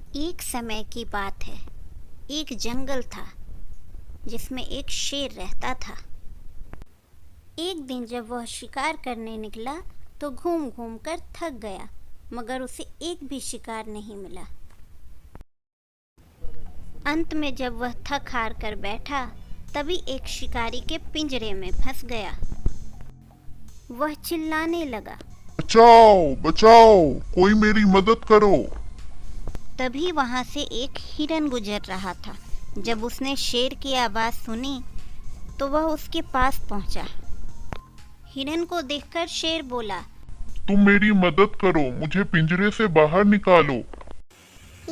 एक समय की बात है। एक जंगल था जिसमें एक शेर रहता था। एक दिन जब वह शिकार करने निकला तो घूम घूम कर थक गया, मगर उसे एक भी शिकार नहीं मिला। अंत में जब वह थक हार कर बैठा, तभी एक शिकारी के पिंजरे में फंस गया। वह चिल्लाने लगा, बचाओ बचाओ, कोई मेरी मदद करो। तभी वहां से एक हिरन गुजर रहा था। जब उसने शेर की आवाज़ सुनी तो वह उसके पास पहुंचा। हिरन को देखकर शेर बोला, तुम मेरी मदद करो, मुझे पिंजरे से बाहर निकालो।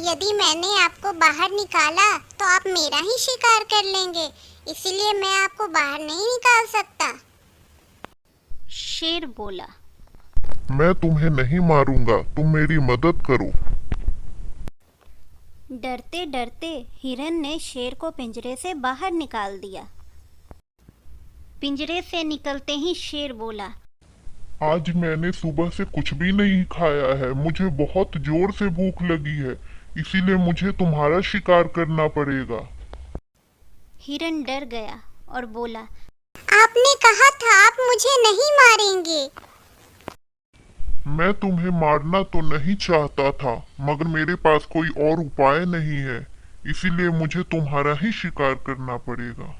यदि मैंने आपको बाहर निकाला तो आप मेरा ही शिकार कर लेंगे, इसीलिए मैं आपको बाहर नहीं निकाल सकता। शेर बोला, मैं तुम्हें नहीं मारूंगा, तुम मेरी मदद करो। डरते डरते हिरन ने शेर को पिंजरे से बाहर निकाल दिया। पिंजरे से निकलते ही शेर बोला, आज मैंने सुबह से कुछ भी नहीं खाया है, मुझे बहुत जोर से भूख लगी है, इसीलिए मुझे तुम्हारा शिकार करना पड़ेगा। हिरन डर गया और बोला, आपने कहा था आप मुझे नहीं मारेंगे। मैं तुम्हें मारना तो नहीं चाहता था, मगर मेरे पास कोई और उपाय नहीं है, इसीलिए मुझे तुम्हारा ही शिकार करना पड़ेगा।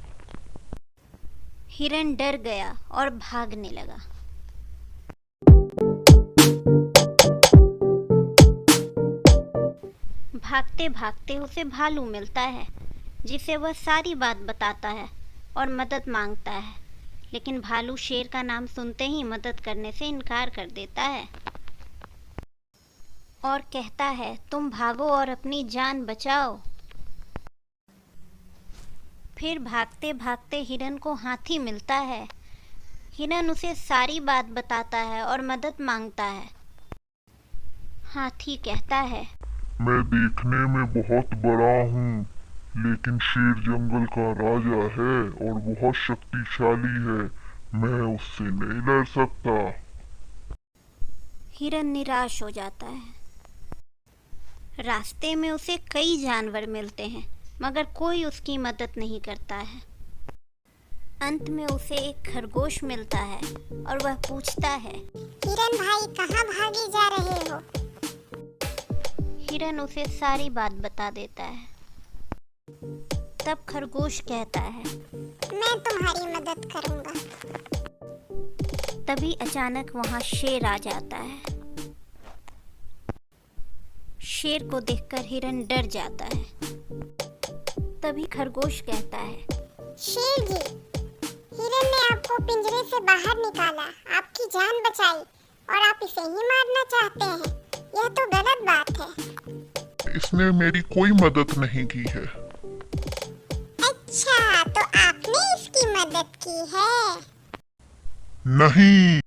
हिरन डर गया और भागने लगा। भागते भागते उसे भालू मिलता है, जिसे वह सारी बात बताता है और मदद मांगता है। लेकिन भालू शेर का नाम सुनते ही मदद करने से इनकार कर देता है और कहता है, तुम भागो और अपनी जान बचाओ। फिर भागते भागते हिरन को हाथी मिलता है। हिरन उसे सारी बात बताता है और मदद मांगता है। हाथी कहता है, मैं देखने में बहुत बड़ा हूँ, लेकिन शेर जंगल का राजा है और बहुत शक्तिशाली है, मैं उससे नहीं लड़ सकता। हिरन निराश हो जाता है। रास्ते में उसे कई जानवर मिलते हैं, मगर कोई उसकी मदद नहीं करता है। अंत में उसे एक खरगोश मिलता है और वह पूछता है, हिरन भाई कहाँ भागे जा रहे हो? हिरन उसे सारी बात बता देता है। तब खरगोश कहता है, मैं तुम्हारी मदद करूंगा। तभी अचानक वहां शेर आ जाता है। शेर को देखकर हिरन डर जाता है। तभी खरगोश कहता है, शेर जी, हिरन ने आपको पिंजरे से बाहर निकाला, आपकी जान बचाई और आप इसे ही मारना चाहते हैं। यह तो गलत बात है। इसने मेरी कोई मदद नहीं की है। अच्छा, तो आपने इसकी मदद की है? नहीं।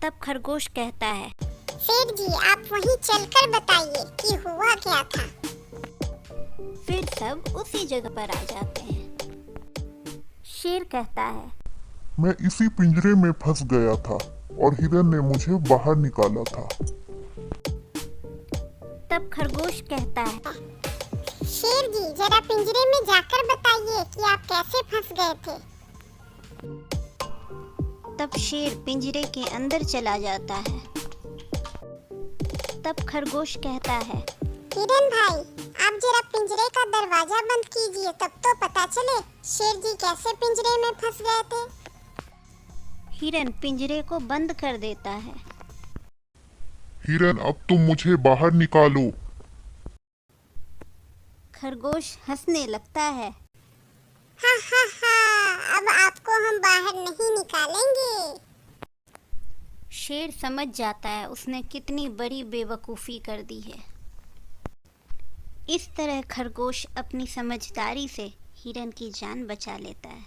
तब खरगोश कहता है, शेर जी, आप वहीं चलकर बताइए कि हुआ क्या था। फिर सब उसी जगह पर आ जाते हैं। शेर कहता है, मैं इसी पिंजरे में फंस गया था और हिरन ने मुझे बाहर निकाला था। तब खरगोश कहता है, शेर जी, जरा पिंजरे में जाकर बताइए कि आप कैसे फंस गए थे। तब शेर पिंजरे के अंदर चला जाता है। तब खरगोश कहता है, हिरन भाई, आप जरा पिंजरे का दरवाजा बंद कीजिए, तब तो पता चले शेर जी कैसे पिंजरे में फंस गए थे। हिरन पिंजरे को बंद कर देता है। हिरन, अब तुम मुझे बाहर निकालो। खरगोश हंसने लगता है। हा हा हा, अब आपको हम बाहर नहीं निकालेंगे। शेर समझ जाता है उसने कितनी बड़ी बेवकूफ़ी कर दी है। इस तरह खरगोश अपनी समझदारी से हिरन की जान बचा लेता है।